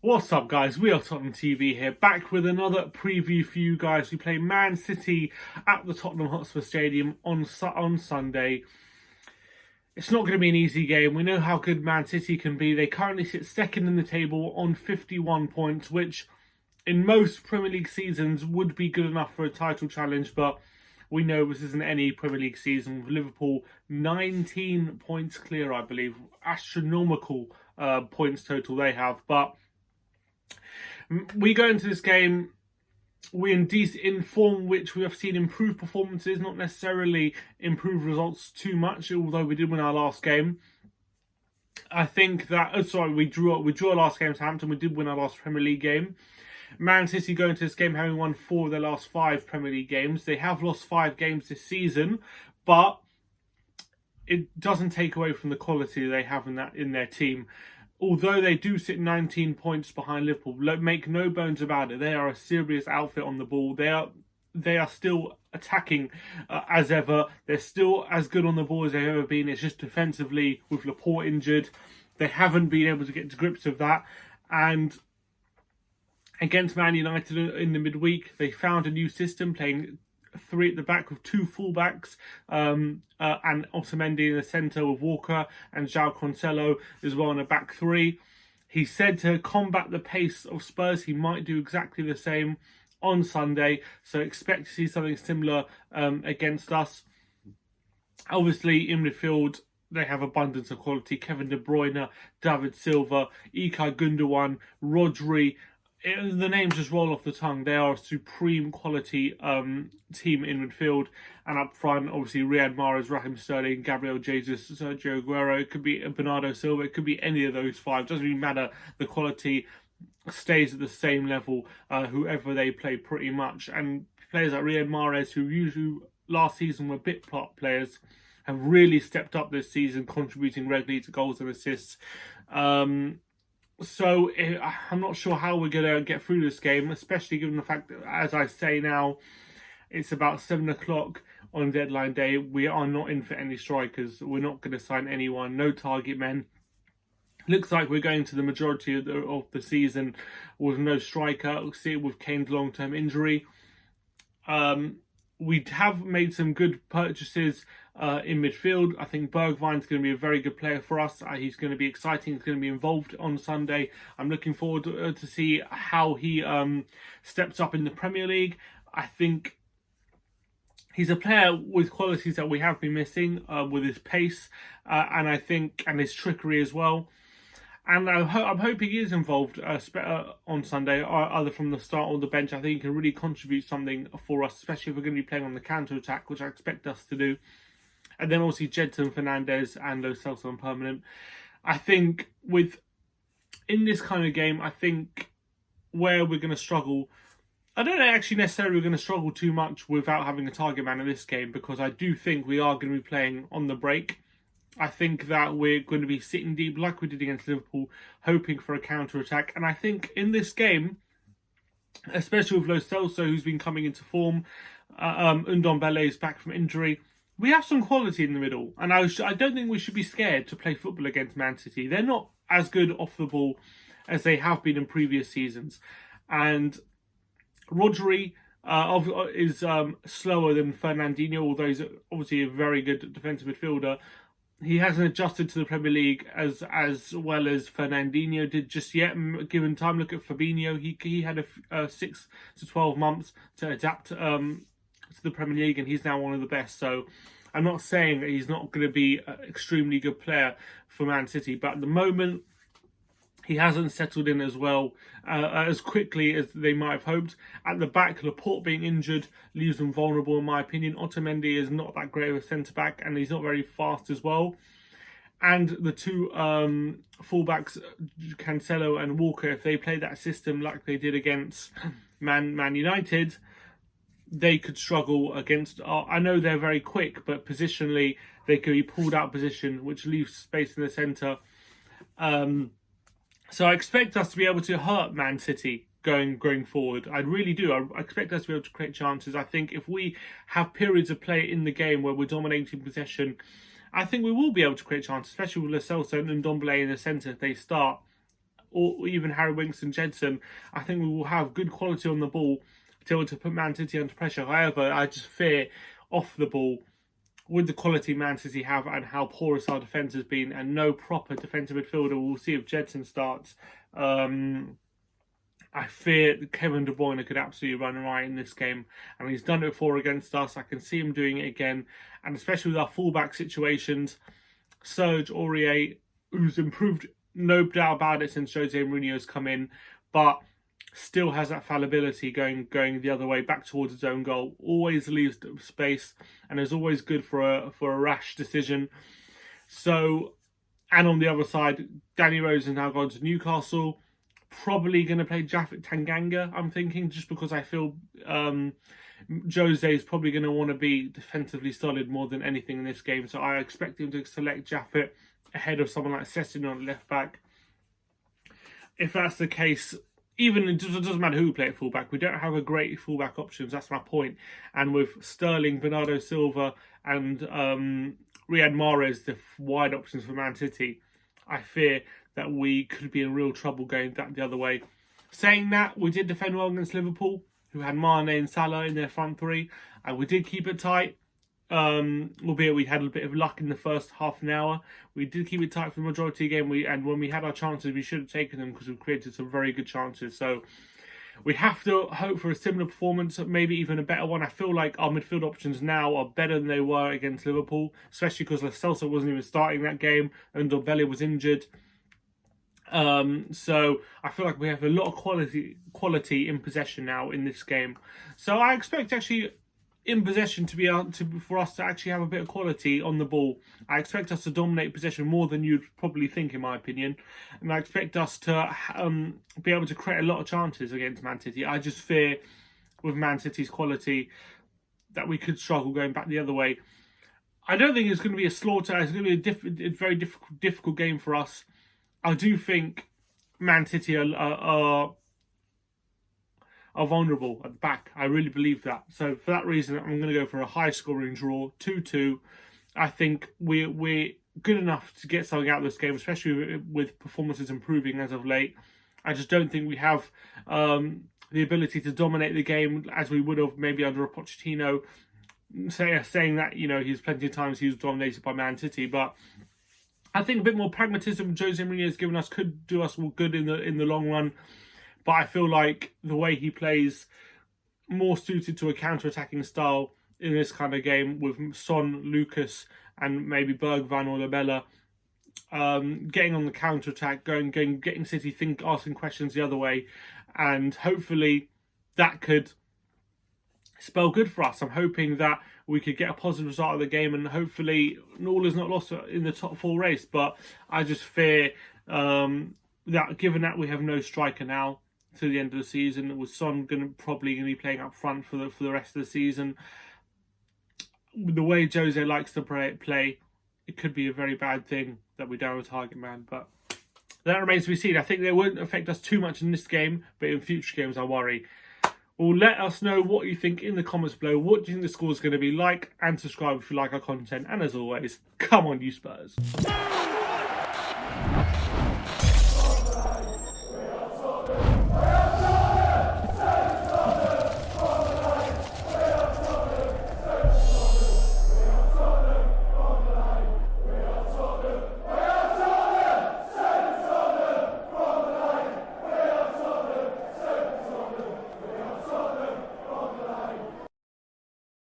What's up, guys? We are Tottenham TV here, back with another preview for you guys. We play Man City at the Tottenham Hotspur Stadium on Sunday. It's not going to be an easy game. We know how good Man City can be. They currently sit second in the table on 51 points, which in most Premier League seasons would be good enough for a title challenge, but we know this isn't any Premier League season. With Liverpool 19 points clear, I believe. Astronomical points total they have, but we go into this game, we in form which we have seen improved performances, not necessarily improved results too much, although we did win our last game. I think that, we drew our last game to Hampton, we did win our last Premier League game. Man City go into this game having won 4 of their last 5 Premier League games. They have lost 5 games this season, but it doesn't take away from the quality they have in their team. Although they do sit 19 points behind Liverpool, make no bones about it, they are a serious outfit on the ball. They are still attacking as ever. They're still as good on the ball as they've ever been. It's just defensively, with Laporte injured, they haven't been able to get to grips with that. And against Man United in the midweek, they found a new system, playing 3 at the back with 2 fullbacks, and Otamendi in the centre with Walker and João Cancelo as well in a back 3. He said to combat the pace of Spurs, he might do exactly the same on Sunday, so expect to see something similar against us. Obviously, in midfield, they have abundance of quality. Kevin De Bruyne, David Silva, Ilkay Gundogan, Rodri. The names just roll off the tongue. They are a supreme quality team in midfield, and up front, obviously Riyad Mahrez, Raheem Sterling, Gabriel Jesus, Sergio Aguero. It could be Bernardo Silva. It could be any of those 5. Doesn't really matter. The quality stays at the same level, whoever they play, pretty much. And players like Riyad Mahrez, who usually last season were bit plot players, have really stepped up this season, contributing regularly to goals and assists. So I'm not sure how we're going to get through this game, especially given the fact that, as I say now, it's about 7 o'clock on deadline day. We are not in for any strikers. We're not going to sign anyone. No target men. Looks like we're going to the majority of the season with no striker. We'll see it with Kane's long-term injury. We have made some good purchases in midfield. I think Bergwijn's going to be a very good player for us. He's going to be exciting. He's going to be involved on Sunday. I'm looking forward to see how he steps up in the Premier League. I think he's a player with qualities that we have been missing, with his pace and his trickery as well. And I'm hoping he is involved on Sunday, either from the start or the bench. I think he can really contribute something for us, especially if we're going to be playing on the counter-attack, which I expect us to do. And then obviously Jedson, Fernandes and Lo Celso on permanent. I think in this kind of game, I think where we're going to struggle, I don't actually necessarily we're going to struggle too much without having a target man in this game, because I do think we are going to be playing on the break. I think that we're going to be sitting deep like we did against Liverpool, hoping for a counter-attack. And I think in this game, especially with Lo Celso, who's been coming into form, Ndombele is back from injury, we have some quality in the middle. And I don't think we should be scared to play football against Man City. They're not as good off the ball as they have been in previous seasons. And Rodri is slower than Fernandinho, although he's obviously a very good defensive midfielder. He hasn't adjusted to the Premier League as well as Fernandinho did just yet. Given time, look at Fabinho. He had 6 to 12 months to adapt to the Premier League, and he's now one of the best. So I'm not saying that he's not going to be an extremely good player for Man City, but at the moment, he hasn't settled in as well, as quickly as they might have hoped. At the back, Laporte being injured leaves them vulnerable, in my opinion. Otamendi is not that great of a centre-back, and he's not very fast as well. And the 2 fullbacks, Cancelo and Walker, if they play that system like they did against Man United, they could struggle against... I know they're very quick, but positionally, they could be pulled out of position, which leaves space in the centre. So I expect us to be able to hurt Man City going forward. I really do. I expect us to be able to create chances. I think if we have periods of play in the game where we're dominating possession, I think we will be able to create chances, especially with Lo Celso and Ndombele in the centre if they start, or even Harry Winks and Jedson. I think we will have good quality on the ball to be able to put Man City under pressure. However, I just fear off the ball, with the quality Man City have and how porous our defence has been, and no proper defensive midfielder. We'll see if Jedson starts. I fear that Kevin De Bruyne could absolutely run right in this game, and he's done it before against us. I can see him doing it again, and especially with our fullback situations. Serge Aurier, who's improved, no doubt about it, since Jose Mourinho's come in, but still has that fallibility going the other way, back towards his own goal. Always leaves space, and is always good for a rash decision. So, and on the other side, Danny Rose has now gone to Newcastle. Probably going to play Japhet Tanganga, I'm thinking, just because I feel Jose is probably going to want to be defensively solid more than anything in this game. So I expect him to select Japhet ahead of someone like Sessin on left back. If that's the case, even it doesn't matter who we play at fullback, we don't have a great fullback options. That's my point. And with Sterling, Bernardo Silva, and Riyad Mahrez, the wide options for Man City, I fear that we could be in real trouble going the other way. Saying that, we did defend well against Liverpool, who had Mane and Salah in their front three, and we did keep it tight. Albeit we had a bit of luck in the first half an hour. We did keep it tight for the majority of the game. And when we had our chances, we should have taken them because we created some very good chances. So we have to hope for a similar performance, maybe even a better one. I feel like our midfield options now are better than they were against Liverpool, especially because Lo Celso wasn't even starting that game and Ndombele was injured. So I feel like we have a lot of quality in possession now in this game. So I expect actually in possession for us to actually have a bit of quality on the ball. I expect us to dominate possession more than you'd probably think, in my opinion, and I expect us to be able to create a lot of chances against Man City. I just fear with Man City's quality that we could struggle going back the other way. I don't think it's going to be a slaughter. It's going to be a very difficult game for us. I do think Man City are vulnerable at the back. I really believe that. So for that reason, I'm going to go for a high-scoring draw, 2-2. I think we're good enough to get something out of this game, especially with performances improving as of late. I just don't think we have the ability to dominate the game as we would have maybe under a Pochettino. Saying that, he's plenty of times he was dominated by Man City, but I think a bit more pragmatism Jose Mourinho has given us could do us good in the long run. But I feel like the way he plays, more suited to a counter-attacking style in this kind of game with Son, Lucas, and maybe Bergwijn or Lamela getting on the counter-attack, getting City asking questions the other way, and hopefully that could spell good for us. I'm hoping that we could get a positive result of the game, and hopefully all is not lost in the top four race. But I just fear that given that we have no striker now to the end of the season, with Son probably going to be playing up front for the rest of the season, the way Jose likes to play, it could be a very bad thing that we don't have a target man. But that remains to be seen. I think they won't affect us too much in this game, but in future games I worry. Well, let us know what you think in the comments below. What do you think the score is going to be like? And subscribe if you like our content. And as always, come on, you Spurs.